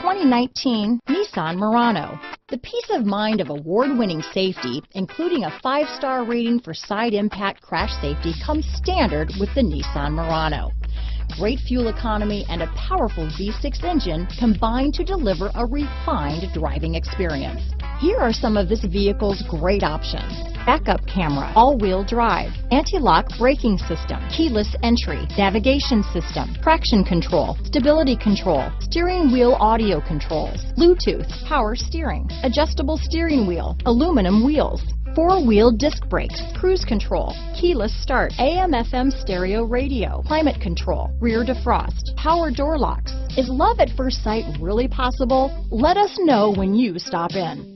2019 Nissan Murano. The peace of mind of award-winning safety, including a 5-star rating for side impact crash safety, comes standard with the Nissan Murano. Great fuel economy and a powerful V6 engine combine to deliver a refined driving experience. Here are some of this vehicle's great options: backup camera, all-wheel drive, anti-lock braking system, keyless entry, navigation system, traction control, stability control, steering wheel audio controls, Bluetooth, power steering, adjustable steering wheel, aluminum wheels, 4-wheel disc brakes, cruise control, keyless start, AM/FM stereo radio, climate control, rear defrost, power door locks. Is love at first sight really possible? Let us know when you stop in.